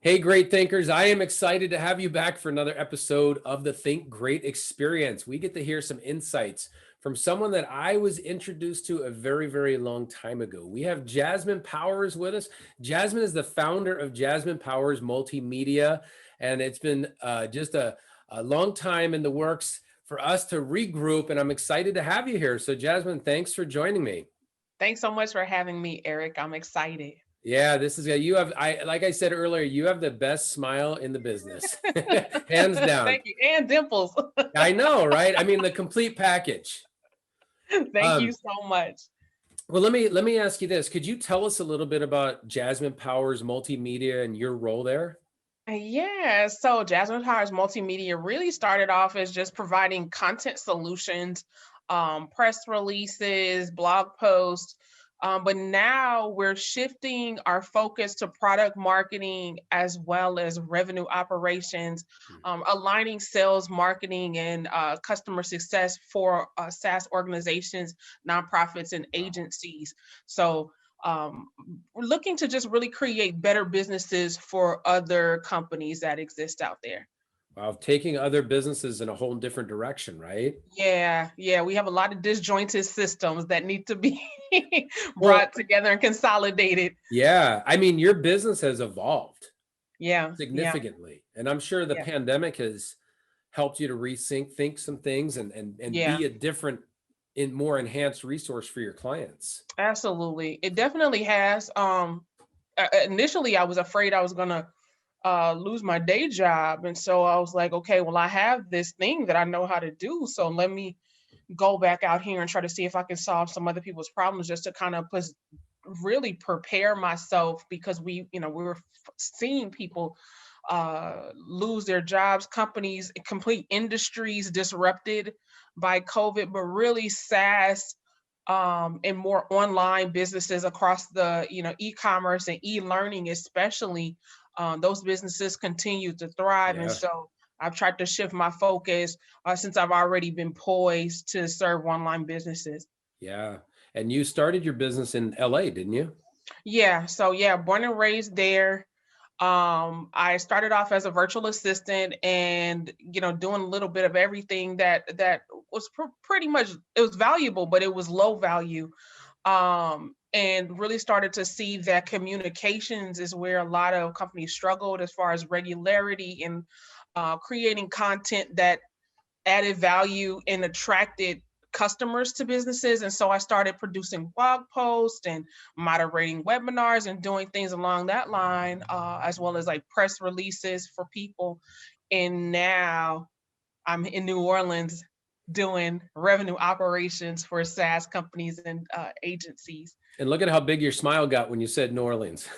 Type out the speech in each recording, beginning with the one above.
Hey, great thinkers. I am excited to have you back for another episode of the Think Great Experience. We get to hear some insights from someone that I was introduced to a very, very long time ago. We have Jasmine Powers with us. Jasmine is the founder of Jasmine Powers Multimedia, and it's been just a long time in the works for us to regroup, and I'm excited to have you here. So, Jasmine, thanks for joining me. Thanks so much for having me, Eric. I'm excited. Yeah, this is you have like I said earlier, you have the best smile in the business. Hands down. Thank you. And dimples. I know, right? I mean the complete package. Thank you Um, so much. well, let me ask you this. Could you tell us a little bit about Jasmine Powers Multimedia and your role there? Yeah, so Jasmine Powers Multimedia really started off as just providing content solutions, press releases, blog posts. But now we're shifting our focus to product marketing as well as revenue operations, aligning sales, marketing, and customer success for SaaS organizations, nonprofits, and agencies. So we're looking to just really create better businesses for other companies that exist out there. Wow, taking other businesses in a whole different direction, right? Yeah, we have a lot of disjointed systems that need to be Well, brought together and consolidated. yeah. I mean, your business has evolved Yeah, significantly, and I'm sure the yeah, pandemic has helped you to think some things and yeah, be a different in more enhanced resource for your clients. absolutely. It definitely has. Initially, I was afraid I was gonna lose my day job, and so I was like, okay, well, I have this thing that I know how to do, so let me go back out here and try to see if I can solve some other people's problems, just to kind of really prepare myself, because we were seeing people lose their jobs, companies, complete industries disrupted by COVID, but really SaaS and more online businesses across the e-commerce and e-learning especially, those businesses continue to thrive. And Yeah. so I've tried to shift my focus since I've already been poised to serve online businesses. Yeah. And you started your business in LA, didn't you? Yeah, so yeah, born and raised there. I started off as a virtual assistant, and doing a little bit of everything that was pretty much, it was valuable, but it was low value. And really started to see that communications is where a lot of companies struggled, as far as regularity and creating content that added value and attracted customers to businesses. And so I started producing blog posts and moderating webinars and doing things along that line, as well as like press releases for people. And now I'm in New Orleans doing revenue operations for SaaS companies and agencies. And look at how big your smile got when you said New Orleans.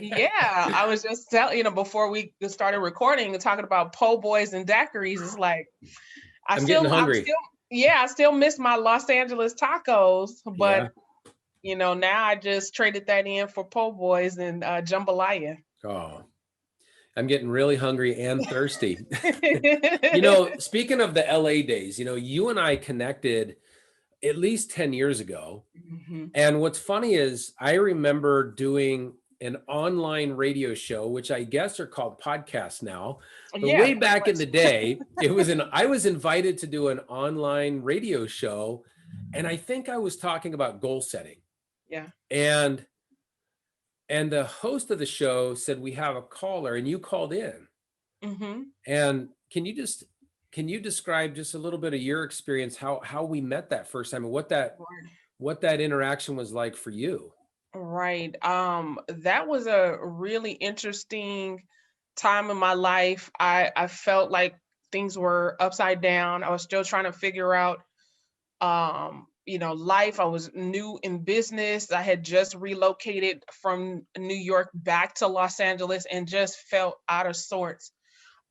Yeah, I was just telling, before we started recording and talking about po' boys and daiquiris. It's like I'm getting I'm hungry. still, yeah, I still miss my Los Angeles tacos, but Yeah. now I just traded that in for po' boys and jambalaya. Oh, I'm getting really hungry and thirsty. Speaking of the LA days, you and I connected at least 10 years ago. Mhm. And what's funny is I remember doing an online radio show, which I guess are called podcasts now. But Yeah, way pretty back in much. the day, I was invited to do an online radio show. And I think I was talking about goal setting. Yeah. And the host of the show said, we have a caller, and you called in. Hmm. And can you describe just a little bit of your experience, how we met that first time, and what that interaction was like for you? Right. That was a really interesting time in my life. I felt like things were upside down. I was still trying to figure out life. I was new in business. I had just relocated from New York back to Los Angeles and just felt out of sorts.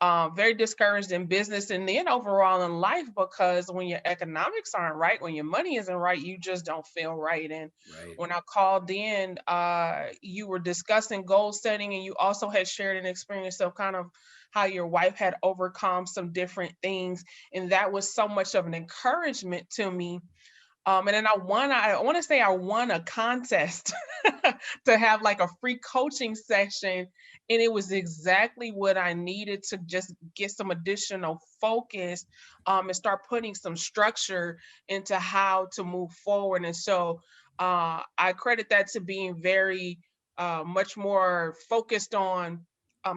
Very discouraged in business and then overall in life, because when your economics aren't right, when your money isn't right, you just don't feel right. And Right. when I called in, you were discussing goal setting, and you also had shared an experience of kind of how your wife had overcome some different things. And that was so much of an encouragement to me, And then I want to say I won a contest to have like a free coaching session. And it was exactly what I needed to just get some additional focus, and start putting some structure into how to move forward. And so I credit that to being very much more focused on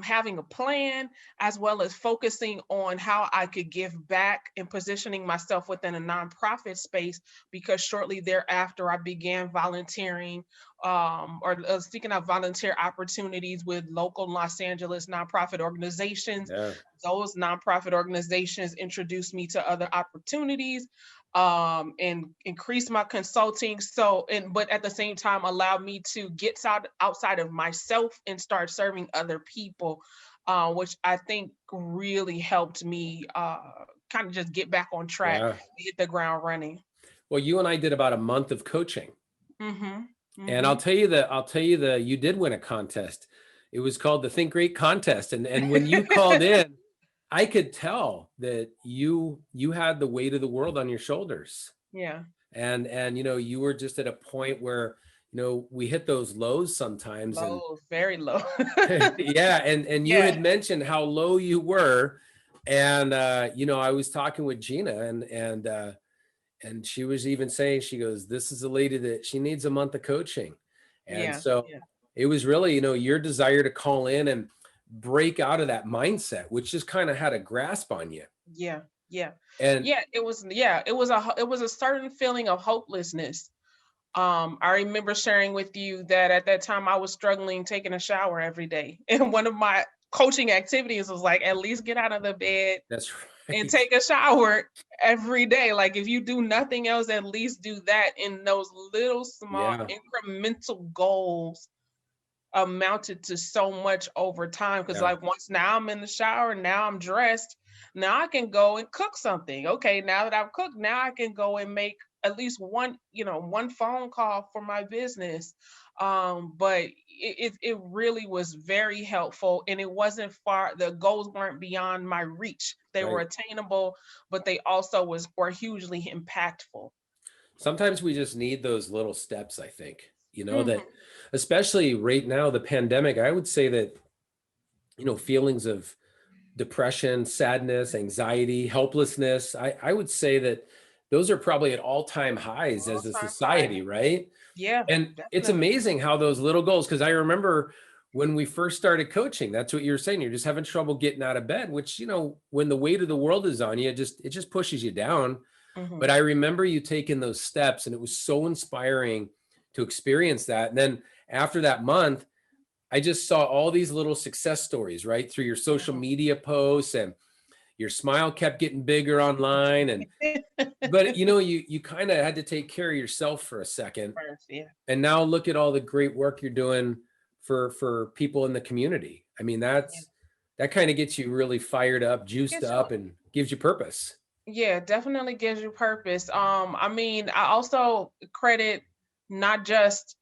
having a plan, as well as focusing on how I could give back and positioning myself within a nonprofit space, because shortly thereafter I began volunteering, or seeking out volunteer opportunities with local Los Angeles nonprofit organizations. Yeah. Those nonprofit organizations introduced me to other opportunities, and increase my consulting. But at the same time, allowed me to get outside of myself and start serving other people, which I think really helped me kind of just get back on track, Yeah. hit the ground running. Well, you and I did about a month of coaching. Mm-hmm. And Mm-hmm. I'll tell you that you did win a contest. It was called the Think Great contest. And when you called in, I could tell that you had the weight of the world on your shoulders. Yeah. And you were just at a point where, we hit those lows sometimes. And Low, very low. yeah, and you Yeah. had mentioned how low you were. And I was talking with Gina, and she was even saying, she goes, this is a lady that she needs a month of coaching. And Yeah. so Yeah. it was really, your desire to call in and break out of that mindset, which just kind of had a grasp on you. Yeah. Yeah. And Yeah. It was a certain feeling of hopelessness. I remember sharing with you that at that time I was struggling taking a shower every day. And one of my coaching activities was like, at least get out of the bed that's and right. take a shower every day. Like if you do nothing else, at least do that. And those little small Yeah. incremental goals amounted to so much over time. Cause Yeah. like once now I'm in the shower, now I'm dressed, now I can go and cook something. Okay, now that I've cooked, now I can go and make at least one phone call for my business. But it really was very helpful, and it wasn't far. The goals weren't beyond my reach. They were Right. attainable, but they also were hugely impactful. Sometimes we just need those little steps, I think, that Hmm. especially right now, the pandemic, I would say that, feelings of depression, sadness, anxiety, helplessness, I would say that those are probably at all-time highs All as a time high. society, right? Yeah, And it's definitely. amazing how those little goals, because I remember when we first started coaching, that's what you were saying. You're just having trouble getting out of bed, which, when the weight of the world is on you, it just pushes you down. Hmm. But I remember you taking those steps, and it was so inspiring to experience that. And then after that month, I just saw all these little success stories, right, through your social Hmm. media posts, and your smile kept getting bigger online. But you kind of had to take care of yourself for a second. First, yeah. And now look at all the great work you're doing for people in the community. I mean, Yeah. that kind of gets you really fired up, juiced Get you. up, and gives you purpose. Yeah, definitely gives you purpose. I mean, I also credit not just,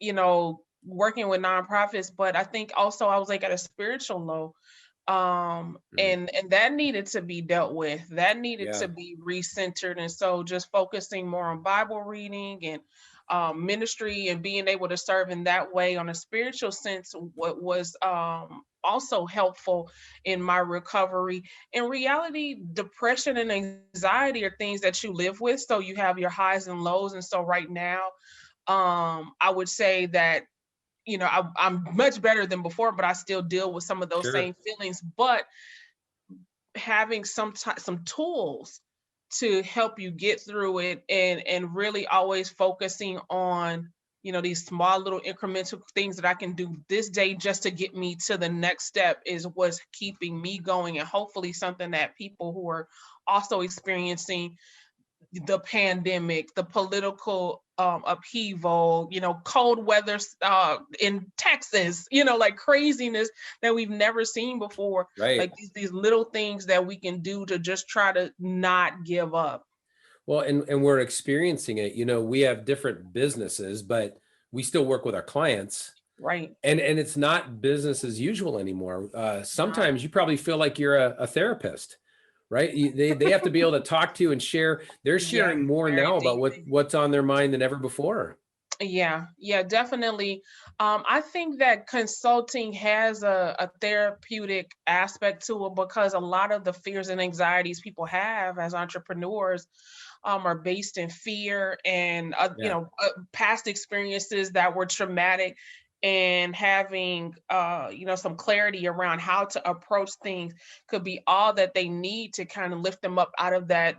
working with nonprofits, but I think also I was like at a spiritual low. Mm, And that needed to be dealt with. That needed yeah, to be recentered. And so just focusing more on Bible reading and ministry, and being able to serve in that way on a spiritual sense, what was also helpful in my recovery. In reality, depression and anxiety are things that you live with. So you have your highs and lows. And so right now, I would say that I'm much better than before, but I still deal with some of those sure. same feelings. But having some tools to help you get through it, and really always focusing on these small little incremental things that I can do this day just to get me to the next step is what's keeping me going, and hopefully something that people who are also experiencing the pandemic, the political upheaval, cold weather in Texas, like craziness that we've never seen before. Right. Like these little things that we can do to just try to not give up. Well, and we're experiencing it. We have different businesses, but we still work with our clients. Right. And it's not business as usual anymore. Not Sometimes you probably feel like you're a therapist, right? They have to be able to talk to you and share. They're Yeah, sharing more very now about deep. what's on their mind than ever before. Yeah, yeah, definitely. I think that consulting has a therapeutic aspect to it because a lot of the fears and anxieties people have as entrepreneurs are based in fear and Yeah. past experiences that were traumatic, and having some clarity around how to approach things could be all that they need to kind of lift them up out of that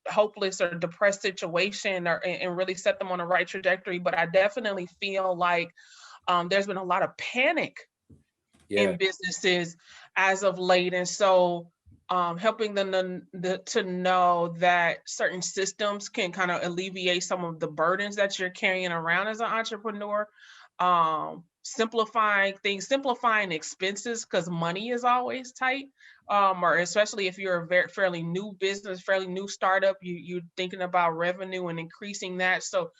hopeless or depressed situation, and really set them on the right trajectory. But I definitely feel like there's been a lot of panic Yeah. in businesses as of late. And so helping them to know that certain systems can kind of alleviate some of the burdens that you're carrying around as an entrepreneur, simplifying things, simplifying expenses, because money is always tight. Or especially if you're a fairly new business, fairly new startup, you're thinking about revenue and increasing that. So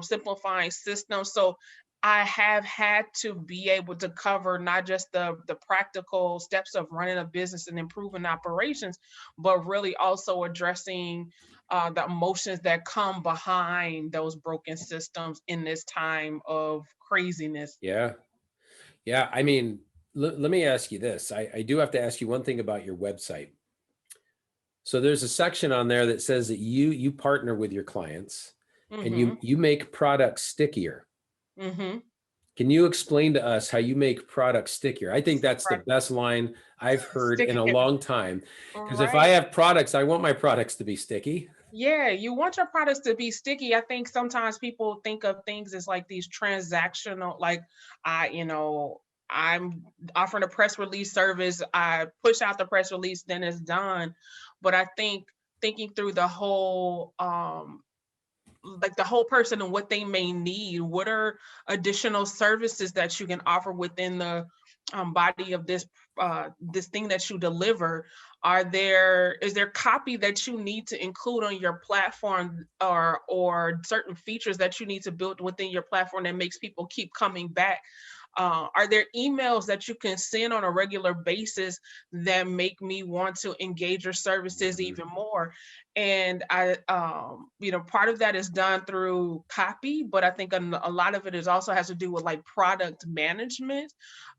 simplifying systems. So I have had to be able to cover not just the practical steps of running a business and improving operations, but really also addressing the emotions that come behind those broken systems in this time of craziness. Yeah. Yeah. I mean, let me ask you this. I do have to ask you one thing about your website. So there's a section on there that says that you partner with your clients and Mm-hmm. you make products stickier. Mm-hmm. Can you explain to us how you make products stickier? I think that's the best line I've heard in a Sticky. long time. Because if I Right. have products, I want my products to be sticky. Yeah, you want your products to be sticky. I think sometimes people think of things as like these transactional, like I'm offering a press release service, I push out the press release, then it's done. But I think thinking through the whole like the whole person and what they may need, what are additional services that you can offer within the body of this thing that you deliver. Is there copy that you need to include on your platform, or certain features that you need to build within your platform that makes people keep coming back? Are there emails that you can send on a regular basis that make me want to engage your services Mhm. even more? And part of that is done through copy, but I think a lot of it is also has to do with like product management,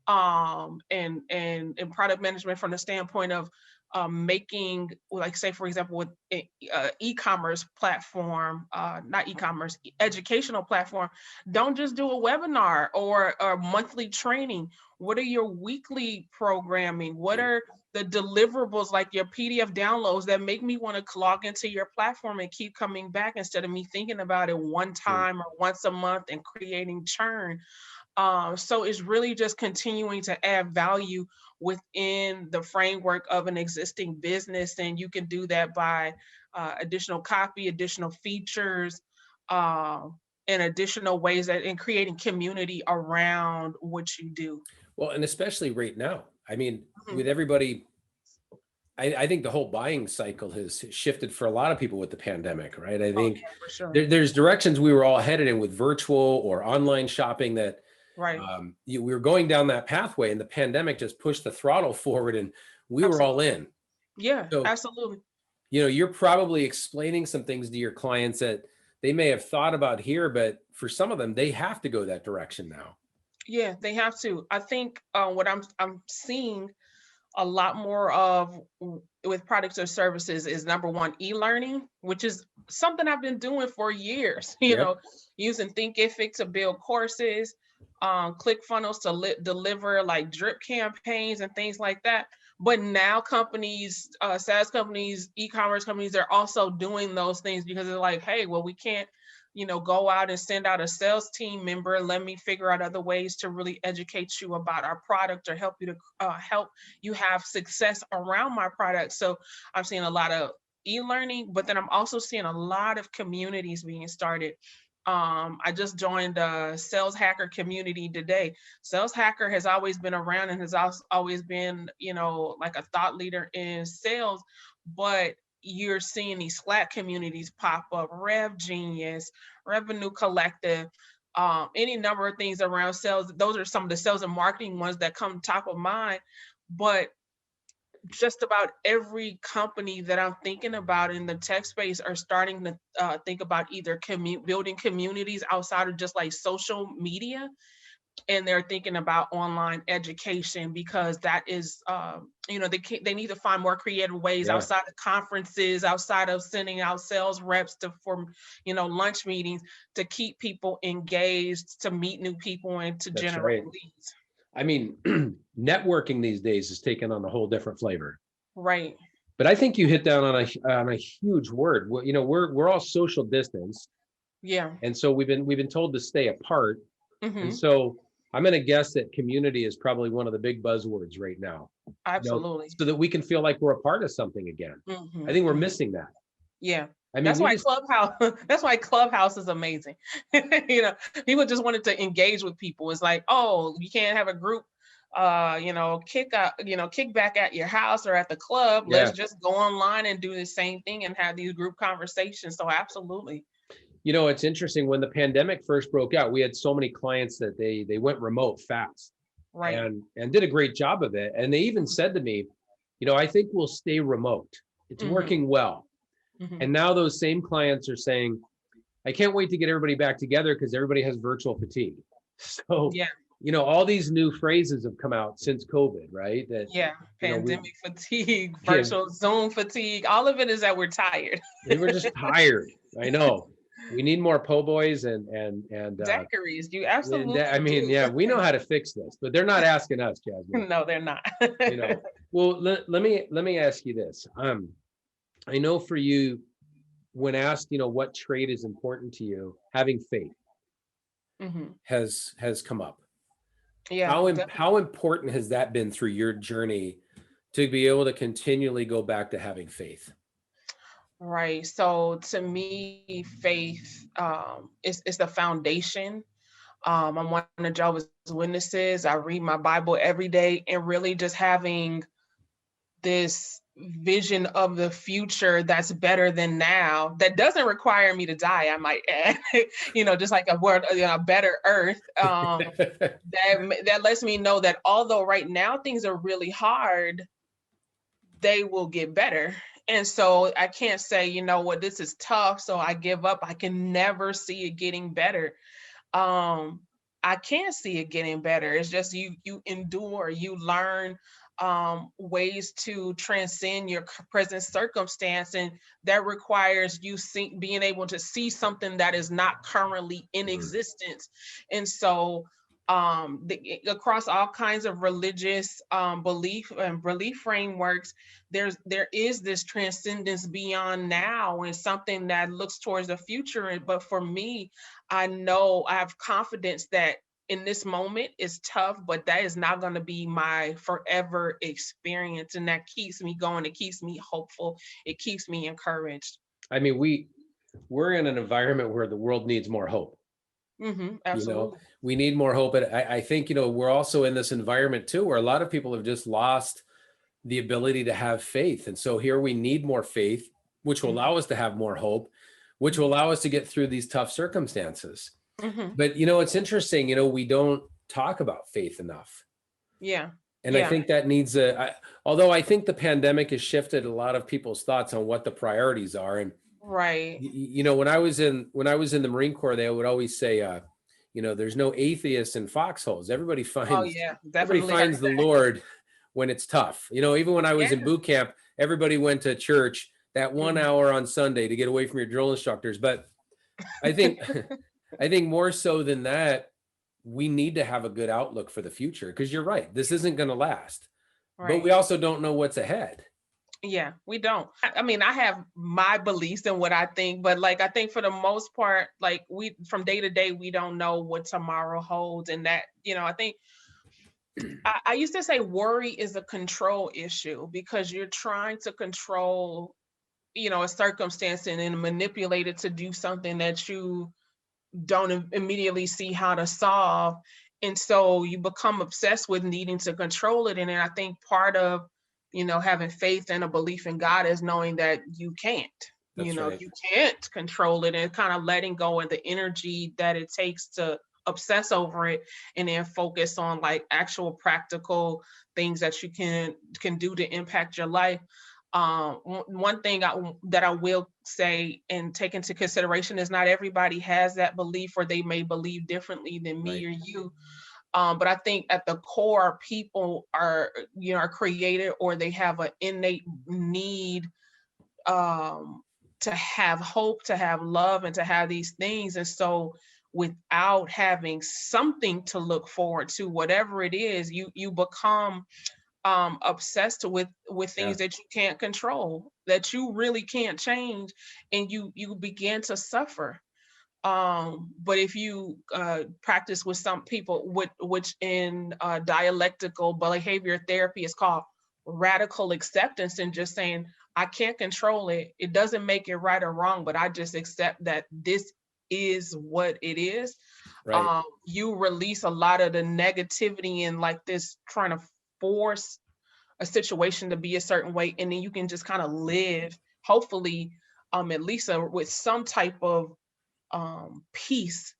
and product management from the standpoint of making, like, say for example, with e-commerce platform, not e-commerce, educational platform, don't just do a webinar or monthly training. What are your weekly programming? What Yeah. are the deliverables, like your PDF downloads, that make me want to log into your platform and keep coming back instead of me thinking about it one Mm. time or once a month and creating churn? So it's really just continuing to add value within the framework of an existing business. And you can do that by additional copy, additional features, uh, and additional ways that in creating community around what you do. Well, and especially right now. I mean, Mhm. with everybody, I think the whole buying cycle has shifted for a lot of people with the pandemic, right? I Oh think yeah, for sure. there's directions we were all headed in with virtual or online shopping that Right. we were going down that pathway, and the pandemic just pushed the throttle forward, and we were all Absolutely. in. Yeah, So, absolutely. you're probably explaining some things to your clients that they may have thought about here, but for some of them, they have to go that direction now. Yeah, they have to. I think what I'm seeing a lot more of with products or services is number one, e-learning, which is something I've been doing for years, Yep. using Thinkific to build courses, ClickFunnels to deliver like drip campaigns and things like that. But now companies, SaaS companies, e-commerce companies, they're also doing those things because they're like, hey, well, we can't go out and send out a sales team member. Let me figure out other ways to really educate you about our product or help you to help you have success around my product. So I'm seeing a lot of e-learning, but then I'm also seeing a lot of communities being started. I just joined a sales hacker community today. Sales hacker has always been around and has always been, like a thought leader in sales, but you're seeing these Slack communities pop up, Rev Genius, Revenue Collective, any number of things around sales. Those are some of the sales and marketing ones that come top of mind. But just about every company that I'm thinking about in the tech space are starting to think about either building communities outside of just like social media, and they're thinking about online education because that is, they need to find more creative ways Yeah, outside of conferences, outside of sending out sales reps lunch meetings, to keep people engaged, to meet new people, and to that's generate right. leads. I mean, networking these days is taken on a whole different flavor. Right. But I think you hit down on a huge word. Well, we're all social distance, Yeah. and so we've been told to stay apart. And Hmm. so I'm going to guess that community is probably one of the big buzzwords right now. Absolutely. So that we can feel like we're a part of something again. I Hmm. think we're Hmm. missing that. Yeah. I mean, That's we why just Clubhouse, that's why Clubhouse is amazing. People just wanted to engage with people. It's like, oh, you can't have a group, kick back at your house or at the club. yeah. Let's just go online and do the same thing and have these group conversations. So absolutely. It's interesting when the pandemic first broke out, we had so many clients that they went remote fast Right. and did a great job of it. And they even said to me, I think we'll stay remote. It's Hmm. working well. Hmm. And now those same clients are saying, I can't wait to get everybody back together because everybody has virtual fatigue. So, Yeah. all these new phrases have come out since COVID, right? That, Yeah. we Pandemic fatigue, yeah, virtual Zoom fatigue. All of it is that we're tired. we were just tired. I know. We need more po' boys and Daiquiris. You I absolutely mean, do. yeah, we know how to fix this, but they're not asking us, Jasmine. No, they're not. You know, well, let me ask you this. I know for you, when asked, what trait is important to you, having faith Hmm. has come up. Yeah, How definitely. important has that been through your journey to be able to continually go back to having faith? Right. So to me, faith is the foundation. I'm one of Jehovah's Witnesses. I read my Bible every day, and really just having this vision of the future that's better than now, that doesn't require me to die, I might add. Just like a world, a better earth. That lets me know that although right now things are really hard, they will get better. And so I can't say, this is tough, so I give up. I can never see it getting better. Um, I can't see it getting better. It's just you endure, you learn ways to transcend your present circumstance, and that requires you being able to see something that is not currently in Mm, existence. And so across all kinds of religious belief frameworks, there is this transcendence beyond now and something that looks towards the future. But for me, I know I have confidence that in this moment is tough, but that is not going to be my forever experience. And that keeps me going. It keeps me hopeful. It keeps me encouraged. I mean, we're in an environment where the world needs more hope. You know, Absolutely. we need more hope. And I think, we're also in this environment too, where a lot of people have just lost the ability to have faith. And so here we need more faith, which will Mhm, allow us to have more hope, which will mhm, allow us to get through these tough circumstances. mhm. But, it's interesting, we don't talk about faith enough. Yeah. And I Yeah. think that needs although I think the pandemic has shifted a lot of people's thoughts on what the priorities are. And Right. when I was in the Marine Corps, they would always say, there's no atheists in foxholes. Everybody Oh finds yeah. everybody Definitely heard finds the that. Lord when it's tough. Even when I was in Yeah. boot camp, everybody went to church that one Mhm. hour on Sunday to get away from your drill instructors. But I think I think more so than that, we need to have a good outlook for the future because you're right. This isn't going to last, but we Right. also don't know what's ahead. Yeah, we don't. I mean, I have my beliefs and what I think, but like I think for the most part, like we from day to day, we don't know what tomorrow holds. And that, I think I used to say worry is a control issue because you're trying to control, a circumstance and then manipulate it to do something that you don't immediately see how to solve. And so you become obsessed with needing to control it. And then I think part of, having faith and a belief in God is knowing that you can't, That's right. you can't control it, and kind of letting go of the energy that it takes to obsess over it and then focus on like actual practical things that you can do to impact your life. One thing that I will say and take into consideration is not everybody has that belief, or they may believe differently than me or you. But I think at the core, people are, are created, or they have an innate need to have hope, to have love, and to have these things. And so without having something to look forward to, whatever it is, you become obsessed with things that you can't control, that you really can't change, and you begin to suffer. But if you practice with some people, which in dialectical behavior therapy is called radical acceptance, and just saying, I can't control it. It doesn't make it right or wrong, but I just accept that this is what it is. Right. You release a lot of the negativity and like this trying to force a situation to be a certain way, and then you can just kind of live, hopefully, at least with some type of peace,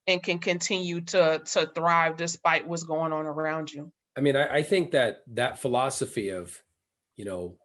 and can continue to thrive despite what's going on around you. I mean, I think that philosophy of,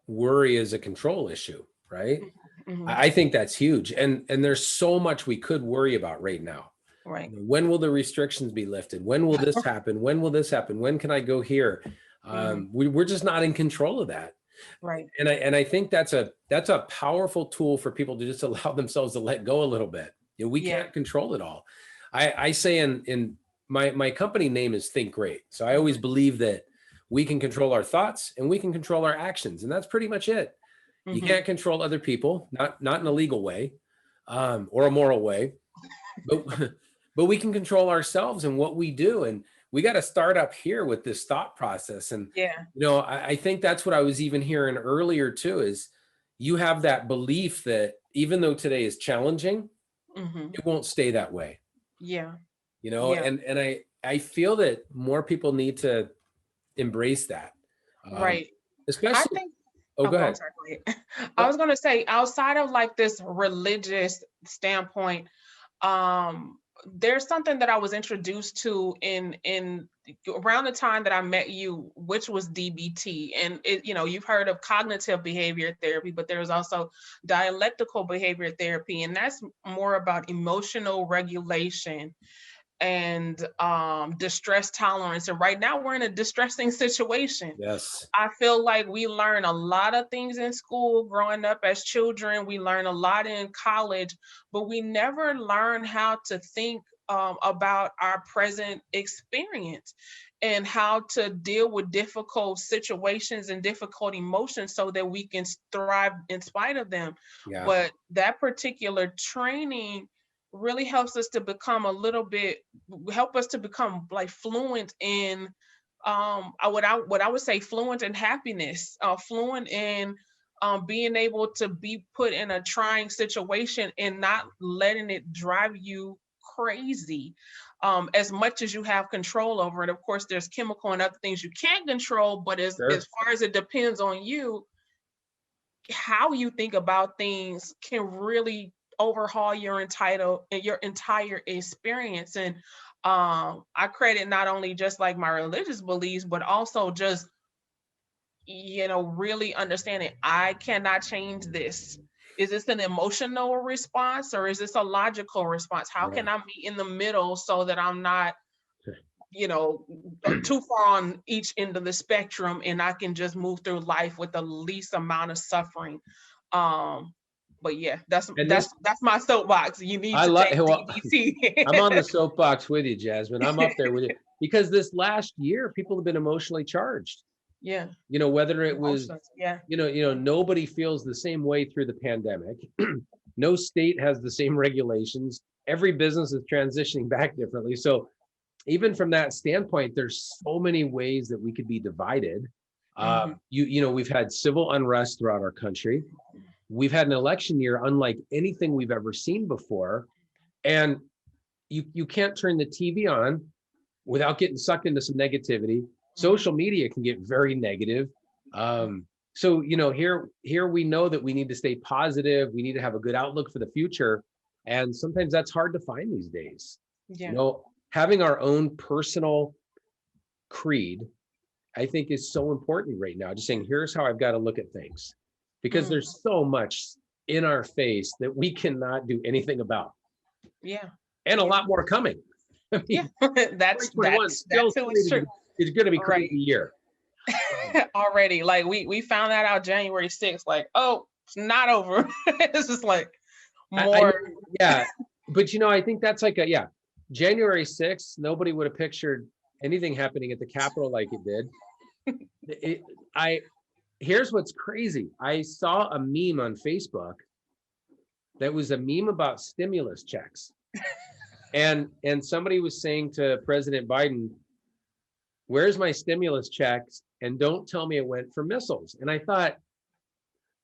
worry is a control issue, right? Mm-hmm. I think that's huge. And there's so much we could worry about right now. Right. When will the restrictions be lifted? When will this happen? When will this happen? When can I go here? We're just not in control of that. Right. And I think that's a powerful tool for people to just allow themselves to let go a little bit. We can't control it all. I say in my company name is Think Great. So I always believe that we can control our thoughts and we can control our actions. And that's pretty much it. You can't control other people, not in a legal way, or a moral way, but we can control ourselves and what we do. And we got to start up here with this thought process. And, I think that's what I was even hearing earlier too, is you have that belief that even though today is challenging, it won't stay that way. And I feel that more people need to embrace that. Right. Especially, I think, go ahead. I was going to say, outside of like this religious standpoint, there's something that I was introduced to in around the time that I met you, which was DBT. And you've heard of cognitive behavior therapy, but there's also dialectical behavior therapy, and that's more about emotional regulation and distress tolerance. And right now we're in a distressing situation. Yes. I feel like we learn a lot of things in school growing up as children. We learn a lot in college, but we never learn how to think about our present experience and how to deal with difficult situations and difficult emotions so that we can thrive in spite of them. But that particular training really helps us to become like fluent in what I would say fluent in happiness, fluent in being able to be put in a trying situation and not letting it drive you crazy, as much as you have control over it. Of course, there's chemical and other things you can't control, but as far as it depends on you, how you think about things can really overhaul your entire experience. And I credit not only just like my religious beliefs, but also just really understanding I cannot change this. Is this an emotional response or is this a logical response? How can I be in the middle so that I'm not too far on each end of the spectrum, and I can just move through life with the least amount of suffering? But yeah, that's my soapbox. You need to take DBT. I'm on the soapbox with you, Jasmine. I'm up there with you because this last year, people have been emotionally charged. Yeah. Whether it was, nobody feels the same way through the pandemic. No state has the same regulations. Every business is transitioning back differently. So even from that standpoint, there's so many ways that we could be divided. We've had civil unrest throughout our country. We've had an election year unlike anything we've ever seen before. And you can't turn the TV on without getting sucked into some negativity. Social media can get very negative. So, here we know that we need to stay positive. We need to have a good outlook for the future. And sometimes that's hard to find these days. having our own personal creed, I think is so important right now. Just saying, here's how I've got to look at things, because there's so much in our face that we cannot do anything about. Yeah. And a lot more coming. I mean, That's still true. it's going to be crazy year. Already, like we found that out January 6th, like, oh, it's not over. It's just like more. Yeah. But I think that's like January 6th, nobody would have pictured anything happening at the Capitol like it did. Here's what's crazy. I saw a meme on Facebook that was a meme about stimulus checks. And somebody was saying to President Biden, where's my stimulus checks? And don't tell me it went for missiles. And I thought,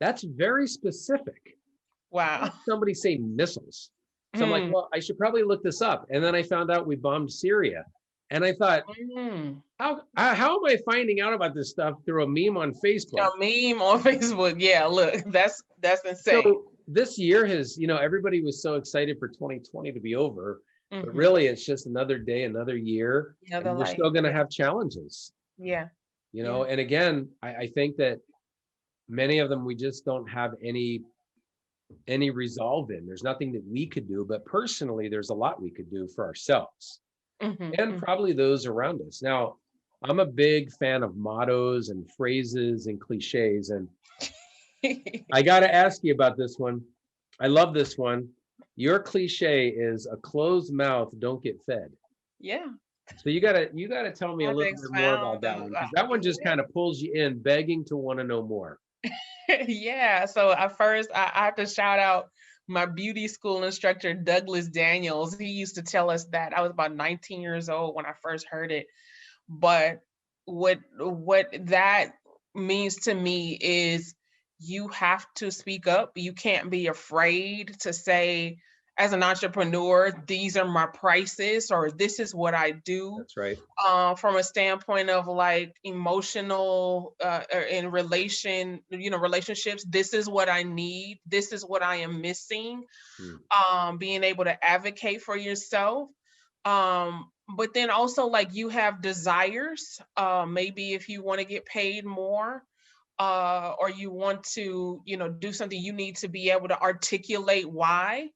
that's very specific. Wow. Somebody say missiles. So I'm like, well, I should probably look this up. And then I found out we bombed Syria. And I thought, how am I finding out about this stuff through a meme on Facebook? A meme on Facebook. Yeah, look, that's insane. So this year has, everybody was so excited for 2020 to be over. But really, it's just another day, another year. And we're still going to have challenges. Yeah. And again, I think that many of them we just don't have any resolve in. There's nothing that we could do, but personally, there's a lot we could do for ourselves and probably those around us. Now, I'm a big fan of mottos and phrases and cliches, and I got to ask you about this one. I love this one. Your cliche is a closed mouth don't get fed. Yeah. So you gotta tell me a little bit more about that one, because that one just kind of pulls you in, begging to want to know more. Yeah. So at first, I have to shout out my beauty school instructor, Douglas Daniels. He used to tell us that. I was about 19 years old when I first heard it. But what that means to me is you have to speak up. You can't be afraid to say, as an entrepreneur, these are my prices, or this is what I do. That's right. From a standpoint of like emotional in relationships, this is what I need. This is what I am missing. Being able to advocate for yourself. But then also, like, you have desires. Maybe if you want to get paid more, or you want to, do something, you need to be able to articulate why.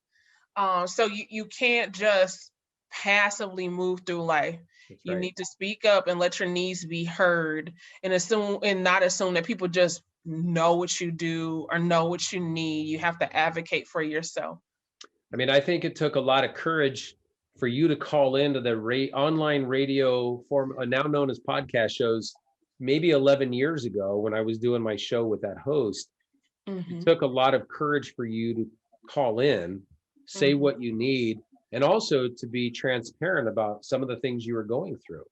So you can't just passively move through life. You need to speak up and let your needs be heard, and not assume that people just know what you do or know what you need. You have to advocate for yourself. I mean, I think it took a lot of courage for you to call into the online radio form, now known as podcast shows, maybe 11 years ago when I was doing my show with that host. It took a lot of courage for you to call in, say what you need, and also to be transparent about some of the things you were going through.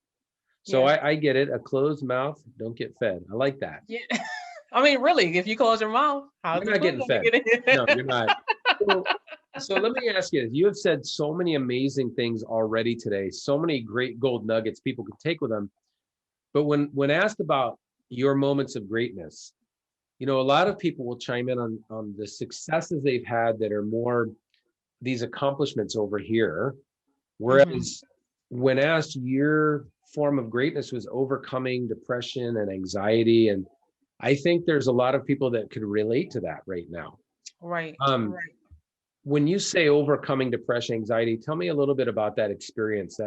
So I get it. A closed mouth don't get fed. I like that. Yeah. I mean, really, if you close your mouth, you're not getting fed. No, you're not. So let me ask you, you have said so many amazing things already today, so many great gold nuggets people could take with them. But when asked about your moments of greatness, a lot of people will chime in on the successes they've had that are more these accomplishments over here. Whereas when asked, your form of greatness was overcoming depression and anxiety. And I think there's a lot of people that could relate to that right now. Right. When you say overcoming depression, anxiety, tell me a little bit about that experience,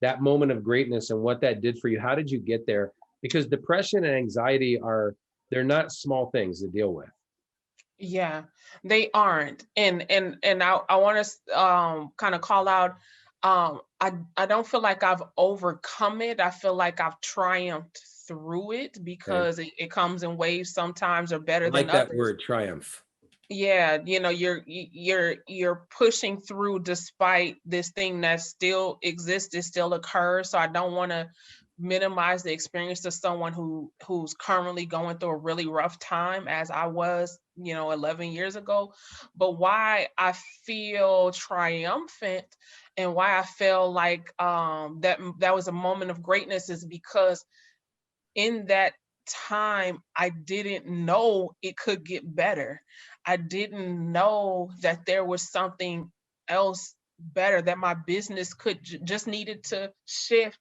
that moment of greatness and what that did for you. How did you get there? Because depression and anxiety they're not small things to deal with. Yeah, they aren't. And I want to kind of call out, I don't feel like I've overcome it. I feel like I've triumphed through it, because it comes in waves. Sometimes are better than others. I like that word, triumph. Yeah, you're pushing through despite this thing that still exists, it still occurs. So I don't want to minimize the experience of someone who's currently going through a really rough time, as I was, 11 years ago. But why I feel triumphant and why I feel like that was a moment of greatness is because in that time, I didn't know it could get better. I didn't know that there was something else better, that my business could just needed to shift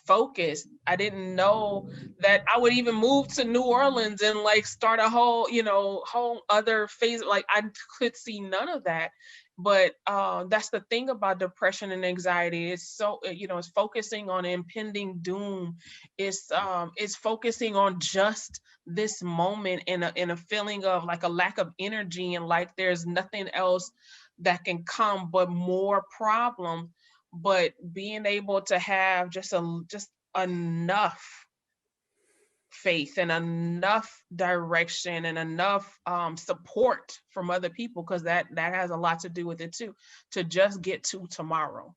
focus. I didn't know that I would even move to New Orleans and like start a whole, whole other phase. Like I could see none of that. But that's the thing about depression and anxiety. It's so, it's focusing on impending doom. It's focusing on just this moment, in a feeling of like a lack of energy, and like there's nothing else that can come but more problems. But being able to have just enough faith and enough direction and enough support from other people, because that has a lot to do with it too, to just get to tomorrow.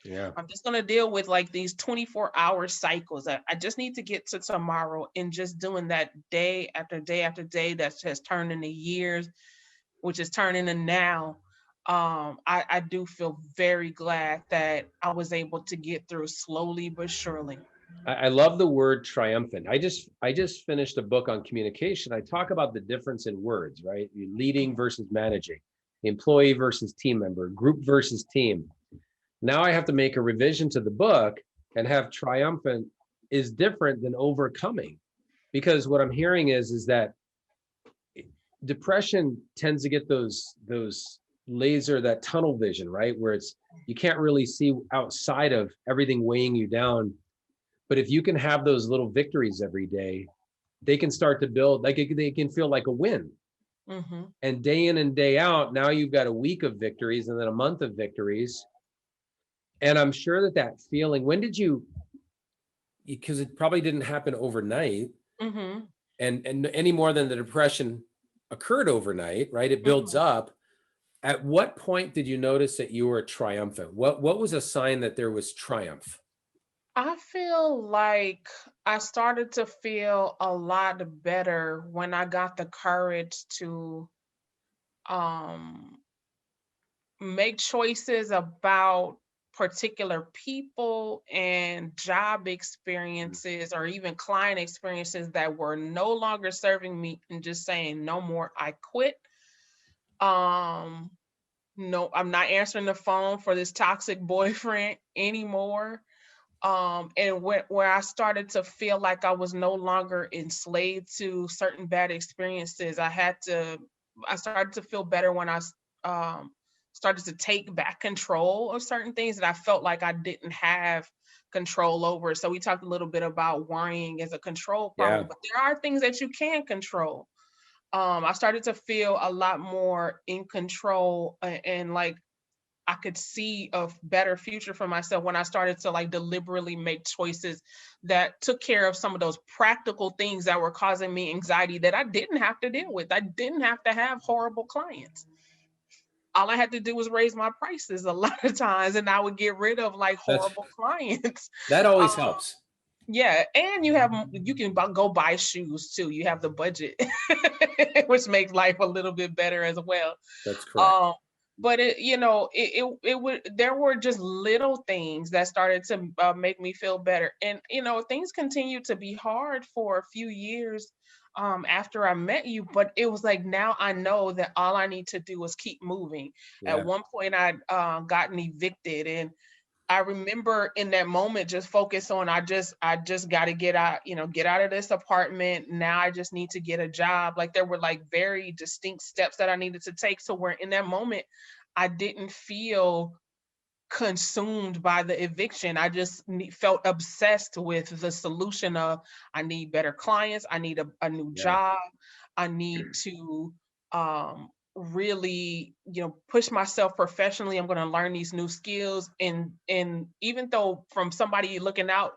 Yeah. I'm just going to deal with like these 24-hour cycles. I just need to get to tomorrow, and just doing that day after day after day that has turned into years, which is turning into now. I do feel very glad that I was able to get through slowly but surely. I love the word triumphant. I just finished a book on communication. I talk about the difference in words, right? Leading versus managing, employee versus team member, group versus team. Now I have to make a revision to the book and have triumphant is different than overcoming, because what I'm hearing is that depression tends to get those laser, that tunnel vision, right? Where it's, you can't really see outside of everything weighing you down. But if you can have those little victories every day, they can start to build, like they can feel like a win. Mm-hmm. And day in and day out, now you've got a week of victories and then a month of victories. And I'm sure that feeling, when did you, because it probably didn't happen overnight, Mm-hmm. and any more than the depression occurred overnight, right? It builds up. At what point did you notice that you were triumphant? What was a sign that there was triumph? I feel like I started to feel a lot better when I got the courage to um, make choices about particular people and job experiences, or even client experiences that were no longer serving me, and just saying no more, I quit. Um, no, I'm not answering the phone for this toxic boyfriend anymore. And where I started to feel like I was no longer enslaved to certain bad experiences. I started to feel better when um, started to take back control of certain things that I felt like I didn't have control over. So we talked a little bit about worrying as a control Yeah. problem, but there are things that you can control. I started to feel a lot more in control, and like I could see a better future for myself when I started to like deliberately make choices that took care of some of those practical things that were causing me anxiety that I didn't have to deal with. I didn't have to have horrible clients. All I had to do was raise my prices a lot of times, and I would get rid of like That's horrible clients. that always Um, helps. yeah, and you can go buy shoes too. You have the budget, which makes life a little bit better as well. That's correct. Um, but it would, there were just little things that started to make me feel better, and things continued to be hard for a few years after I met you. But it was like, now I know that all I need to do is keep moving. At Yeah. one point, I'd gotten evicted, and I remember in that moment just focus on, I just got to get out, get out of this apartment. Now I just need to get a job. Like there were like very distinct steps that I needed to take. So where in that moment, I didn't feel consumed by the eviction. I just felt obsessed with the solution of, I need better clients. I need a new Yeah. job. I need to really, push myself professionally. I'm going to learn these new skills. And even though from somebody looking out,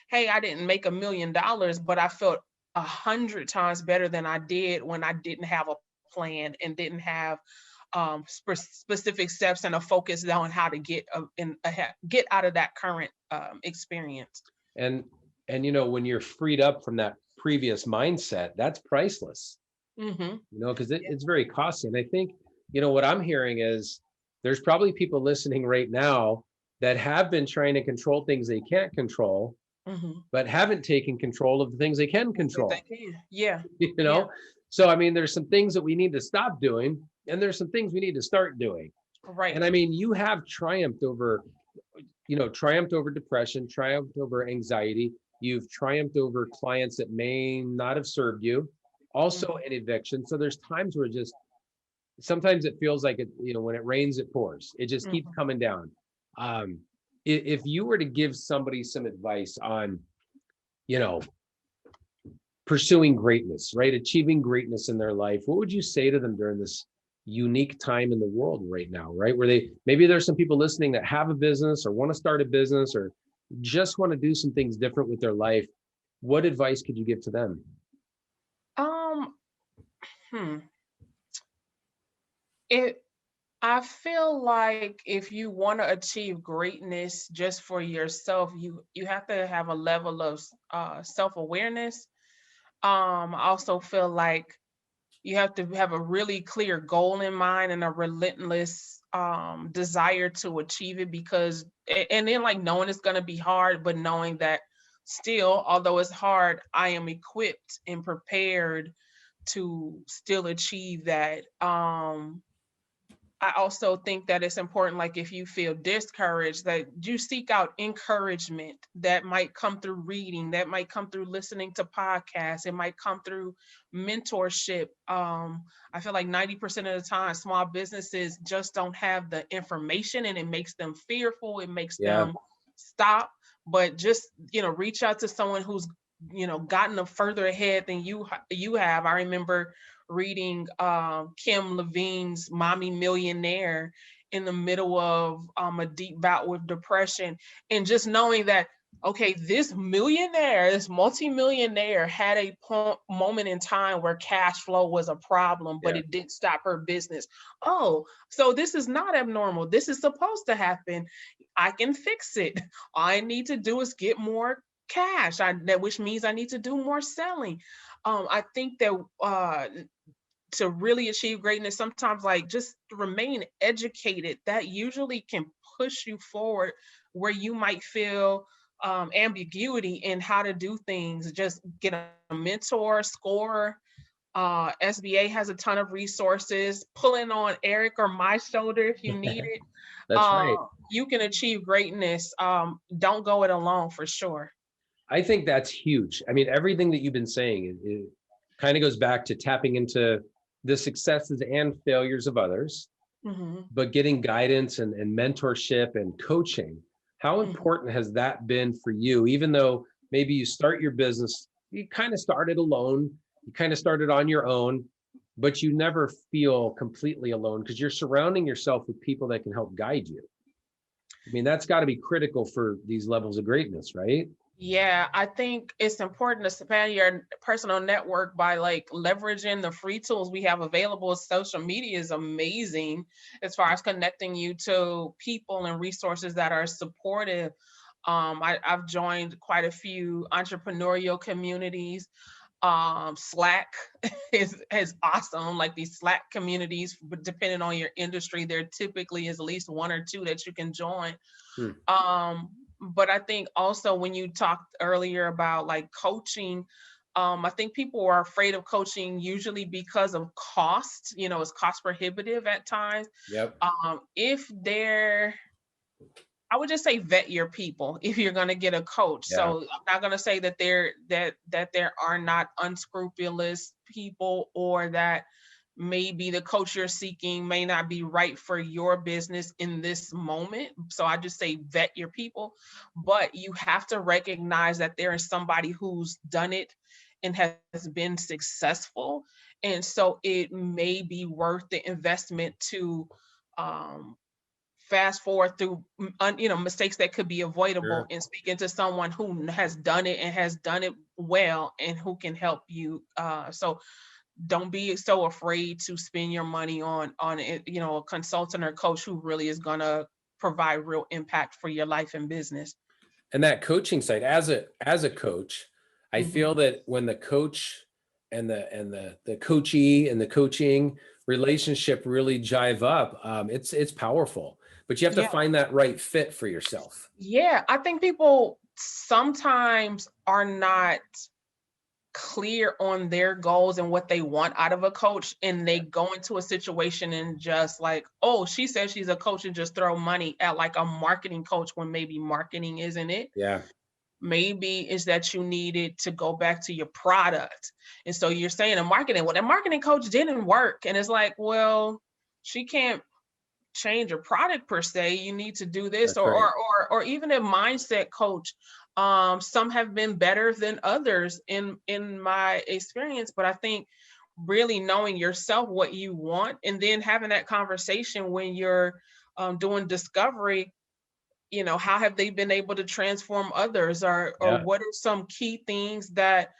hey, I didn't make $1 million, but I felt 100 times better than I did when I didn't have a plan and didn't have specific steps and a focus on how to get out of that current experience. And when you're freed up from that previous mindset, that's priceless. Mm-hmm. Because it's very costly. And I think, what I'm hearing is there's probably people listening right now that have been trying to control things they can't control, Mm-hmm. but haven't taken control of the things they can control. Yeah. you Yeah. know so I mean, there's some things that we need to stop doing, and there's some things we need to start doing. Right. And I mean, you have triumphed over, triumphed over depression, triumphed over anxiety. You've triumphed over clients that may not have served you, also Mhm. an eviction. So there's times where just sometimes it feels like it, when it rains, it pours. It just keeps Mhm. coming down. Um, if you were to give somebody some advice on, you know, pursuing greatness, right? Achieving greatness in their life, what would you say to them during this unique time in the world right now, right? Where maybe there's some people listening that have a business or want to start a business or just want to do some things different with their life. What advice could you give to them? Um, hmm. It I feel like if you want to achieve greatness just for yourself, you have to have a level of self-awareness. I also feel like you have to have a really clear goal in mind and a relentless desire to achieve it because and then like knowing it's going to be hard, but knowing that still, although it's hard, I am equipped and prepared to still achieve that. I also think that it's important, like if you feel discouraged, that you seek out encouragement that might come through reading, that might come through listening to podcasts, it might come through mentorship. I feel like 90% of the time, small businesses just don't have the information and it makes them fearful, it makes Yeah. them stop. But just, reach out to someone who's, gotten them further ahead than you have. I remember reading Kim Levine's Mommy Millionaire in the middle of a deep bout with depression, and just knowing that, okay, this millionaire, this multimillionaire had a moment in time where cash flow was a problem, but Yeah. it didn't stop her business. Oh, so this is not abnormal. This is supposed to happen. I can fix it. All I need to do is get more cash, which means I need to do more selling. I think that to really achieve greatness, sometimes like just remain educated, that usually can push you forward where you might feel ambiguity in how to do things. Just get a mentor, score. SBA has a ton of resources. Pulling on Erik or my shoulder if you need it. That's right. You can achieve greatness. Don't go it alone for sure. I think that's huge. I mean, everything that you've been saying, it kind of goes back to tapping into the successes and failures of others, Hmm. but getting guidance and mentorship and coaching. How Hmm. important has that been for you? Even though maybe you start your business, you kind of started alone, you kind of started on your own, but you never feel completely alone because you're surrounding yourself with people that can help guide you. I mean, that's got to be critical for these levels of greatness, right? Yeah, I think it's important to expand your personal network by like leveraging the free tools we have available. Social media is amazing as far as connecting you to people and resources that are supportive. I've joined quite a few entrepreneurial communities. Slack is awesome. Like these Slack communities, but depending on your industry, there typically is at least one or two that you can join. Hmm. um but I think also when you talked earlier about like coaching, I think people are afraid of coaching usually because of cost. It's cost prohibitive at times. Yep. If they're I would just say vet your people if you're going to get a coach. Yeah. So I'm not going to say that there are not unscrupulous people, or that maybe the coach you're seeking may not be right for your business in this moment. So I just say vet your people, but you have to recognize that there is somebody who's done it and has been successful. And so it may be worth the investment to um, fast forward through mistakes that could be avoidable, Sure. and speaking to someone who has done it and has done it well and who can help you. So don't be so afraid to spend your money on it, a consultant or coach who really is going to provide real impact for your life and business. And that coaching side, as a coach, I Hmm. feel that when the coach and the coachee and the coaching relationship really jive up, it's powerful. But you have to Yeah. find that right fit for yourself. Yeah, I think people sometimes are not clear on their goals and what they want out of a coach, and they go into a situation and just like, oh, she says she's a coach, and just throw money at like a marketing coach when maybe marketing isn't it. Yeah. Maybe is that you needed to go back to your product. And so you're saying a marketing, well, the marketing coach didn't work. And it's like, well, she can't change your product per se. You need to do this, That's right. or even a mindset coach. Some have been better than others in my experience, but I think really knowing yourself, what you want, and then having that conversation when you're doing discovery, how have they been able to transform others, or Yeah. what are some key things that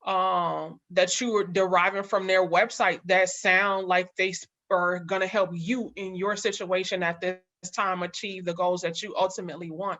that you are deriving from their website that sound like they are going to help you in your situation at this time achieve the goals that you ultimately want.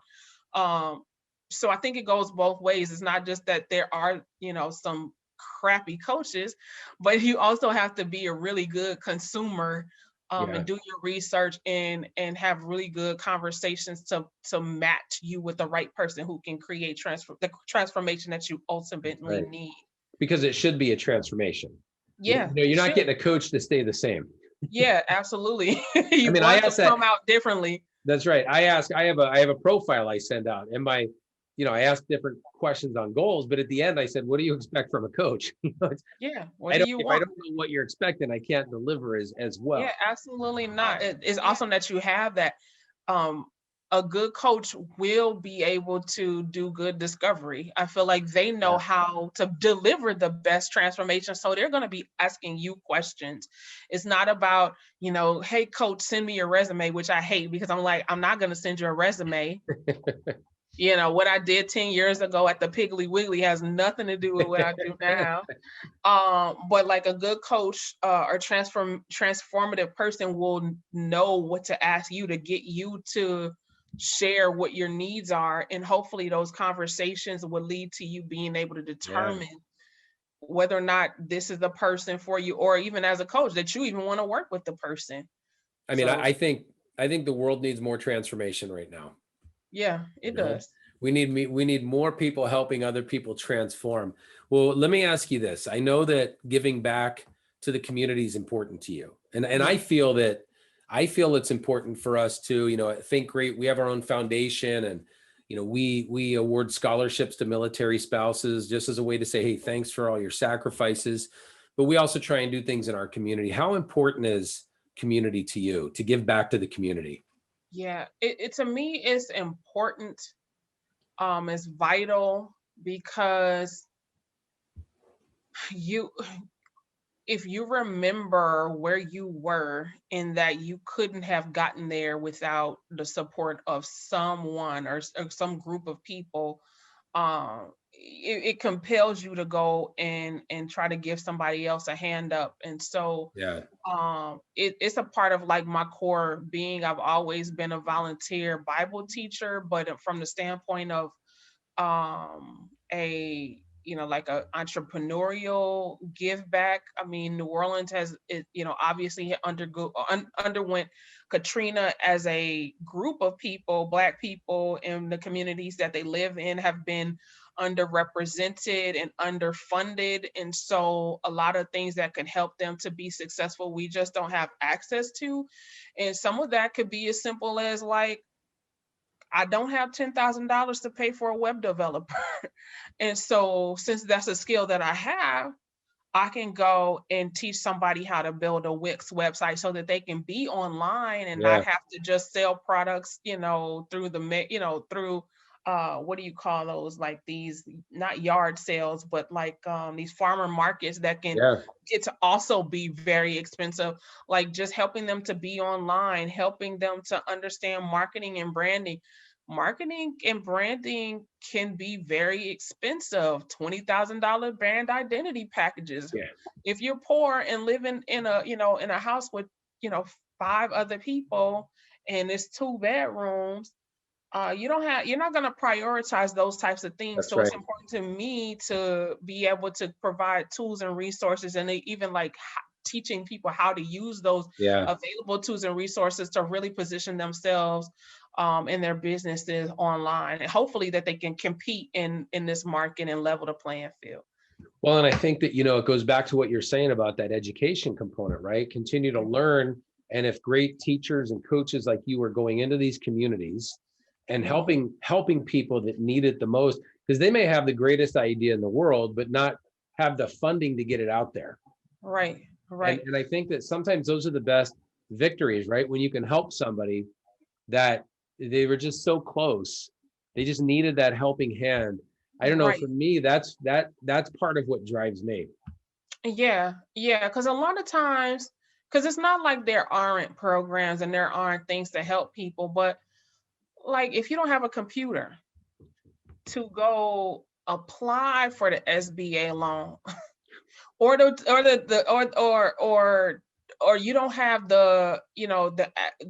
So I think it goes both ways. It's not just that there are, some crappy coaches, but you also have to be a really good consumer, Yeah. and do your research and have really good conversations to match you with the right person who can create the transformation that you ultimately Right. need. Because it should be a transformation. Yeah, You're it not should. getting a coach to stay the same. Yeah, absolutely. I You mean, I want to asked that. come out differently. That's right. I have a profile I send out, and I ask different questions on goals, but at the end I said, what do you expect from a coach? Yeah. What do you If I want? don't know what you're expecting, I can't deliver as Yeah, well. absolutely not. It's awesome that you have that. Um, a good coach will be able to do good discovery. I feel like they know Yeah. how to deliver the best transformation. So they're going to be asking you questions. It's not about, hey, coach, send me your resume, which I hate because I'm like, I'm not going to send you a resume. What I did 10 years ago at the Piggly Wiggly has nothing to do with what I do now. But like a good coach, or transformative person will know what to ask you to get you to share what your needs are, and hopefully those conversations will lead to you being able to Yeah. determine whether or not this is the person for you, or even as a coach that you even want to work with the person. I mean, So I think the world needs more transformation right now. yeah, it does. We need more people helping other people transform. Well, let me ask you this. I know that giving back to the community is important to you. And Yeah. I feel it's important for us to, Think Great. We have our own foundation, and we award scholarships to military spouses just as a way to say, hey, thanks for all your sacrifices. But we also try and do things in our community. How important is community to you, to give back to the community? Yeah, it to me is important. It's vital because you if you remember where you were, and that you couldn't have gotten there without the support of someone, or some group of people, it compels you to go and try to give somebody else a hand up. And so Yeah. it's a part of like my core being. I've always been a volunteer Bible teacher, but from the standpoint of a like a entrepreneurial give back. I mean, New Orleans has obviously underwent Katrina. As a group of people, Black people in the communities that they live in have been underrepresented and underfunded, and so a lot of things that could help them to be successful we just don't have access to. And some of that could be as simple as like, I don't have $10,000 to pay for a web developer. And so since that's a skill that I have, I can go and teach somebody how to build a Wix website so that they can be online and not Yeah. have to just sell products, through through what do you call those? Like these, not yard sales, but like these farmer markets that can Yeah. get to also be very expensive. Like just helping them to be online, helping them to understand marketing and branding. Marketing and branding can be very expensive. $20,000 brand identity packages. Yeah. If you're poor and living in a house with, you know, 5 other people and it's 2 bedrooms, you're not going to prioritize those types of things. That's So right. it's important to me to be able to provide tools and resources, and even like teaching people how to use those Yeah. available tools and resources to really position themselves in their businesses online, and hopefully that they can compete in this market and level the playing field. Well, and I think that, it goes back to what you're saying about that education component, right? Continue to learn. And if great teachers and coaches like you are going into these communities and helping people that need it the most, because they may have the greatest idea in the world, but not have the funding to get it out there. Right. And I think that sometimes those are the best victories, right? When you can help somebody that they were just so close, they just needed that helping hand. I don't know, Right. for me, that's part of what drives me. Yeah. Because a lot of times, because it's not like there aren't programs and there aren't things to help people, but like if you don't have a computer to go apply for the SBA loan, or you don't have the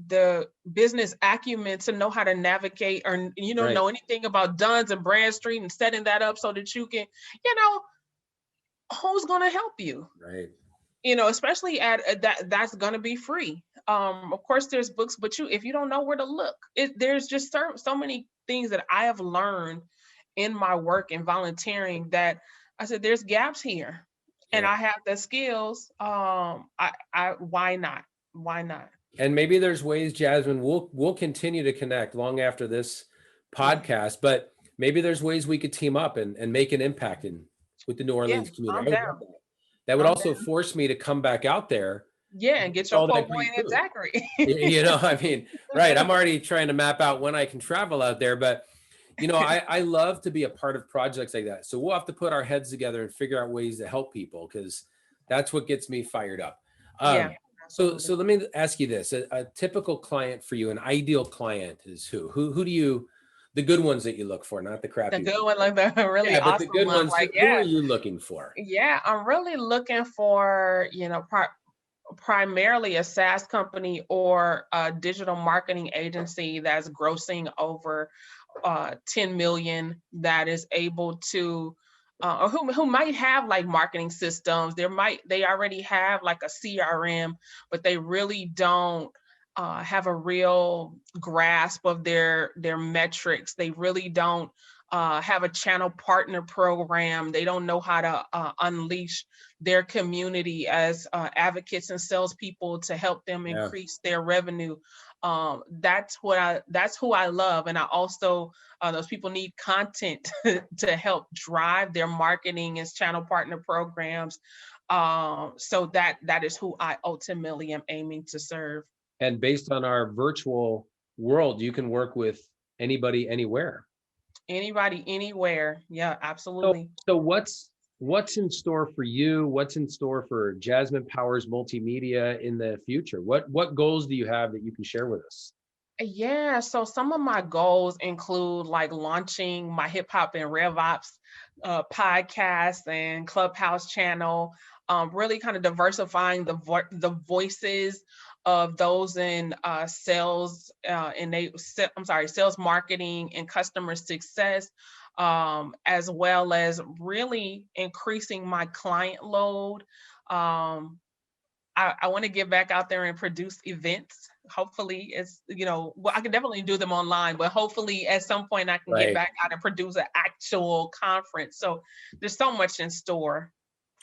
the business acumen to know how to navigate, or you don't Right. know anything about Duns and Bradstreet and setting that up so that you can, who's going to help you? Right. Especially at that's going to be free. Of course there's books, but if you don't know where to look, there's just so many things that I have learned in my work and volunteering that I said there's gaps here. And Yeah. I have the skills. Why not? And maybe there's ways, Jasmine, we'll continue to connect long after this podcast, but maybe there's ways we could team up and make an impact with the New Yeah, Orleans community. I'm I would down. love that. That would I'm also down. force me to come back out there Yeah, and and get eat your all po' that boy great and food. Zachary. I mean, right. I'm already trying to map out when I can travel out there, but I love to be a part of projects like that. So we'll have to put our heads together and figure out ways to help people, because that's what gets me fired up. Yeah, So absolutely. let me ask you this: a typical client for you, an ideal client is who? Who do you, the good ones that you look for, not the The crappy good ones? one, like the really Yeah, but the awesome good one. ones. Like, Who are yeah, you looking for? yeah, I'm really looking for, primarily a SaaS company or a digital marketing agency that's grossing over 10 million, that is able to or who might have like marketing systems. They already have like a CRM, but they really don't have a real grasp of their metrics. They really don't have a channel partner program. They don't know how to unleash their community as advocates and salespeople to help them Yeah. increase their revenue. That's who I love. And I also, those people need content to help drive their marketing as channel partner programs. So that is who I ultimately am aiming to serve. And based on our virtual world, you can work with anybody, anywhere. Anybody, anywhere. Yeah, So, absolutely. so what's in store for you? What's in store for Jasmine Powers Multimedia in the future? What goals do you have that you can share with us? Yeah, so some of my goals include like launching my hip hop and rev ops podcast and clubhouse channel, really kind of diversifying the voices of those in sales sales marketing and customer success, as well as really increasing my client load. I want to get back out there and produce events. Hopefully, well, I can definitely do them online, but hopefully at some point I can get Right. back out and produce an actual conference. So there's so much in store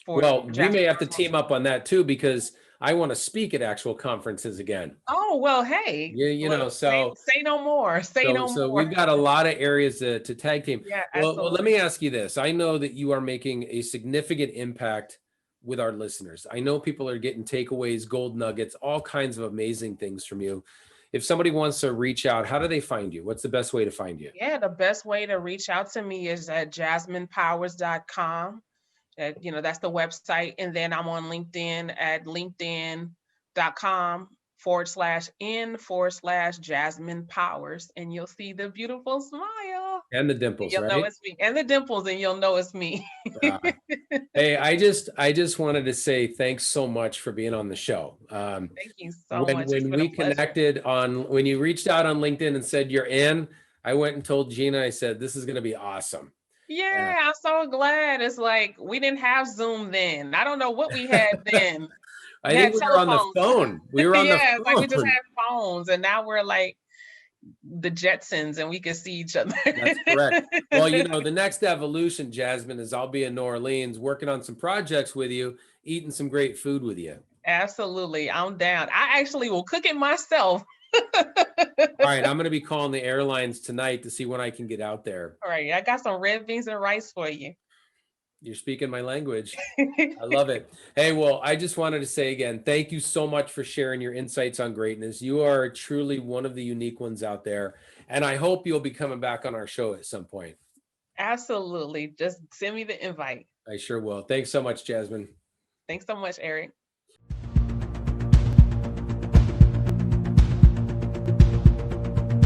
for Well, we may Jasmine have to Powers team up on that too, because I want to speak at actual conferences again. Oh, well, hey, Yeah, look, say no more. Say no so more. we've got a lot of areas to tag team. Yeah, Well, let me absolutely. ask you this. I know that you are making a significant impact with our listeners. I know people are getting takeaways, gold nuggets, all kinds of amazing things from you. If somebody wants to reach out, how do they find you? What's the best way to find you? Yeah, the best way to reach out to me is at jasminepowers.com. That's the website. And then I'm on LinkedIn at linkedin.com/n/Jasmine Powers. And you'll see the beautiful smile. And the And dimples, you'll know right? it's me. And the dimples, and you'll know it's me. Uh, hey, I just wanted to say thanks so much for being on the show. Thank you so When much. It's when been a we pleasure. connected when you reached out on LinkedIn and said you're in, I went and told Gina, I said, this is going to be awesome. Yeah, I'm so glad. It's like we didn't have Zoom then. I don't know what we had then. We I think had we were on the telephones. phone. We were on the Yeah, it's like we just phone. had phones, and now we're like, the Jetsons and we could see each other. That's correct. Well, the next evolution, Jasmine, is I'll be in New Orleans working on some projects with you, eating some great food with you. Absolutely. I'm down. I actually will cook it myself. All right. I'm going to be calling the airlines tonight to see when I can get out there. All right. I got some red beans and rice for you. You're speaking my language. I love it. Hey, well, I just wanted to say again, thank you so much for sharing your insights on greatness. You are truly one of the unique ones out there. And I hope you'll be coming back on our show at some point. Absolutely. Just send me the invite. I sure will. Thanks so much, Jasmine. Thanks so much, Erik.